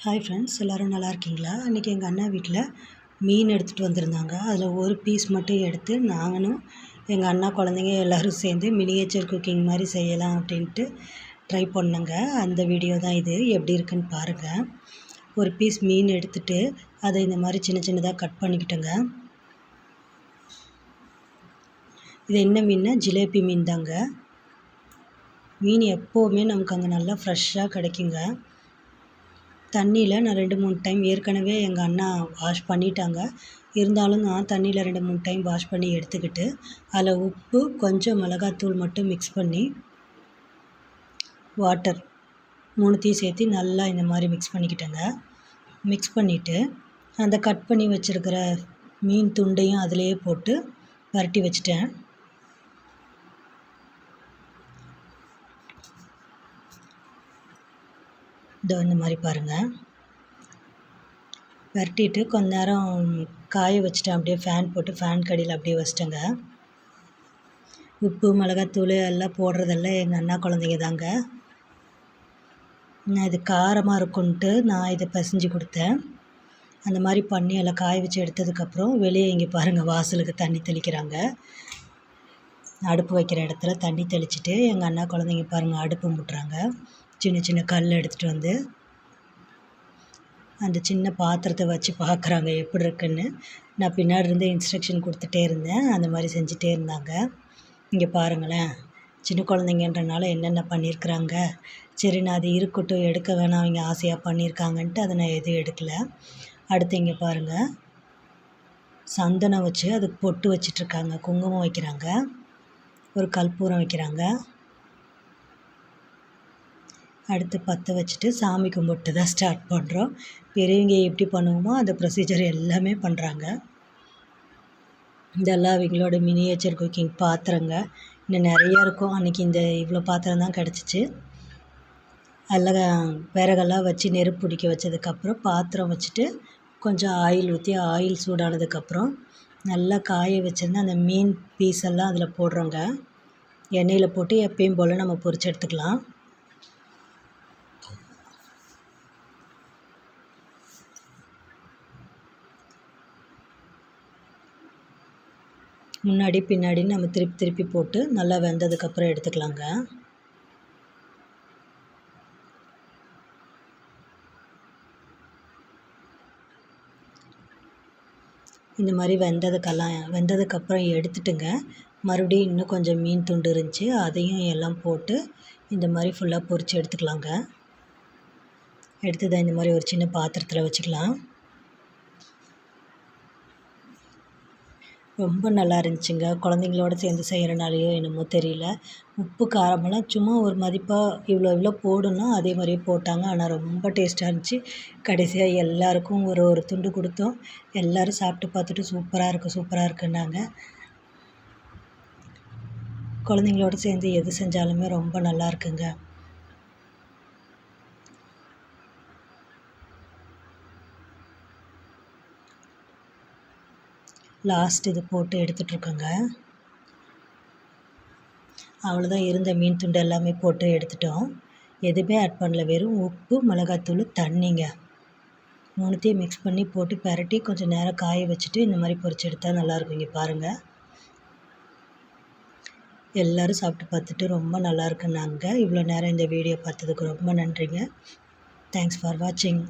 Hi friends, எல்லோரும் நல்லா இருக்கீங்களா? அன்றைக்கி எங்கள் அண்ணா வீட்டில் மீன் எடுத்துகிட்டு வந்திருந்தாங்க. அதில் ஒரு பீஸ் மட்டும் எடுத்து நானும் எங்கள் அண்ணா குழந்தைங்க எல்லோரும் சேர்ந்து மினியேச்சர் குக்கிங் மாதிரி செய்யலாம் அப்படின்ட்டு ட்ரை பண்ணேங்க. அந்த வீடியோ தான் இது. எப்படி இருக்குன்னு பாருங்கள். ஒரு பீஸ் மீன் எடுத்துகிட்டு அதை இந்த மாதிரி சின்ன சின்னதாக கட் பண்ணிக்கிட்டேங்க. இது என்ன மீன்னா ஜிலேபி மீன் தாங்க. மீன் எப்போவுமே நமக்கு அங்கே நல்லா ஃப்ரெஷ்ஷாக கிடைக்குங்க. தண்ணியில் நான் 2-3 டைம் ஏற்கனவே எங்கள் அண்ணா வாஷ் பண்ணிட்டாங்க. இருந்தாலும் நான் தண்ணியில் 2-3 டைம் வாஷ் பண்ணி எடுத்துக்கிட்டு அதில் உப்பு, கொஞ்சம் மிளகாத்தூள் மட்டும் மிக்ஸ் பண்ணி வாட்டர் 3த்தையும் சேர்த்து நல்லா இந்த மாதிரி மிக்ஸ் பண்ணிக்கிட்டேங்க. மிக்ஸ் பண்ணிவிட்டு அந்த கட் பண்ணி வச்சுருக்கிற மீன் துண்டையும் அதிலேயே போட்டு பரட்டி வச்சுட்டேன். இந்த மாதிரி பாருங்கள். பரட்டிட்டு கொஞ்ச நேரம் காய வச்சுட்டேன். அப்படியே ஃபேன் போட்டு ஃபேன் கடியில் அப்படியே வச்சிட்டேங்க. உப்பு, மிளகாத்தூள் எல்லாம் போடுறதெல்லாம் எங்கள் அண்ணா குழந்தைங்க தாங்க. நான் இது காரமாக இருக்குன்ட்டு நான் இதை பிசைஞ்சு கொடுத்தேன். அந்த மாதிரி பண்ணி எல்லாம் காய வச்சு எடுத்ததுக்கப்புறம் வெளியே இங்கே பாருங்கள், வாசலுக்கு தண்ணி தெளிக்கிறாங்க. அடுப்பு வைக்கிற இடத்துல தண்ணி தெளிச்சிட்டு எங்கள் அண்ணா குழந்தைங்க பாருங்கள் அடுப்பு மூட்டுறாங்க. சின்ன சின்ன கல் எடுத்துகிட்டு வந்து அந்த சின்ன பாத்திரத்தை வச்சு பார்க்குறாங்க எப்படி இருக்குன்னு. நான் பின்னாடி இருந்து இன்ஸ்ட்ரக்ஷன் கொடுத்துட்டே இருந்தேன். அந்த மாதிரி செஞ்சுட்டே இருந்தாங்க. இங்கே பாருங்களேன், சின்ன குழந்தைங்கன்றனால என்னென்ன பண்ணியிருக்கிறாங்க. சரி, நான் அது இருக்கட்டும், எடுக்க வேணாம், அவங்க ஆசையாக பண்ணியிருக்காங்கன்ட்டு அதை நான் எதுவும் எடுக்கலை. அடுத்து இங்கே பாருங்கள், சந்தனம் வச்சு அதுக்கு பொட்டு வச்சிட்ருக்காங்க, குங்குமம் வைக்கிறாங்க, ஒரு கற்பூரம் வைக்கிறாங்க. அடுத்து பற்ற வச்சுட்டு சாமி கும்பிட்டு தான் ஸ்டார்ட் பண்ணுறோம். பெரியவங்க எப்படி பண்ணுவோமோ அந்த ப்ரொசீஜர் எல்லாமே பண்ணுறாங்க. இதெல்லாம் அவங்களோட மினியேச்சர் குக்கிங் பாத்திரங்க. இன்னும் நிறையா இருக்கும். அன்றைக்கி இந்த இவ்வளோ பாத்திரம் தான் கிடச்சிச்சு. அதில் விறகெல்லாம் வச்சு நெருப்பு பிடிக்க வச்சதுக்கப்புறம் பாத்திரம் வச்சுட்டு கொஞ்சம் ஆயில் ஊற்றி ஆயில் சூடானதுக்கப்புறம் நல்லா காய வச்சுருந்து அந்த மீன் பீஸ் எல்லாம் அதில் போடுறோங்க. எண்ணெயில் போட்டு எப்பயும் போல் நம்ம பொரிச்சு எடுத்துக்கலாம். முன்னாடி பின்னாடி நம்ம திருப்பி திருப்பி போட்டு நல்லா வெந்ததுக்கப்புறம் எடுத்துக்கலாங்க. இந்த மாதிரி வெந்ததுக்கப்புறம் எடுத்துட்டுங்க, மறுபடியும் இன்னும் கொஞ்சம் மீன் துண்டு இருந்துச்சு, அதையும் எல்லாம் போட்டு இந்த மாதிரி ஃபுல்லாக பொரித்து எடுத்துக்கலாங்க. எடுத்து இந்த மாதிரி ஒரு சின்ன பாத்திரத்தில் வச்சுக்கலாம். ரொம்ப நல்லா இருந்துச்சுங்க. குழந்தைங்களோட சேர்ந்து செய்கிறனாலையோ என்னமோ தெரியல, உப்பு காரமெல்லாம் சும்மா ஒரு மதிப்பாக இவ்வளோ போடணும் அதே மாதிரியே போட்டாங்க. ஆனால் ரொம்ப டேஸ்ட்டாக இருந்துச்சு. கடைசியாக எல்லாருக்கும் ஒரு ஒரு துண்டு கொடுத்தோம். எல்லோரும் சாப்பிட்டு பார்த்துட்டு சூப்பராக இருக்குன்னாங்க. குழந்தைங்களோட சேர்ந்து எது செஞ்சாலுமே ரொம்ப நல்லா இருக்குங்க. லாஸ்ட் இது போட்டு எடுத்துகிட்ருக்கோங்க. அவ்வளோதான், இருந்த மீன் துண்டு எல்லாமே போட்டு எடுத்துட்டோம். எதுவுமே ஆட் பண்ணல, வெறும் உப்பு, மிளகாத்தூள், தண்ணிங்க. 3த்தையும் மிக்ஸ் பண்ணி போட்டு பரட்டி கொஞ்சம் நேரம் காய வச்சுட்டு இந்த மாதிரி பொரிச்சு எடுத்தால் நல்லாயிருக்கும். இங்கே பாருங்கள், எல்லோரும் சாப்பிட்டு பார்த்துட்டு ரொம்ப நல்லா இருக்குன்னாங்க. இவ்வளோ நேரம் இந்த வீடியோ பார்த்ததுக்கு ரொம்ப நன்றிங்க. தேங்க்ஸ் ஃபார் வாட்சிங்.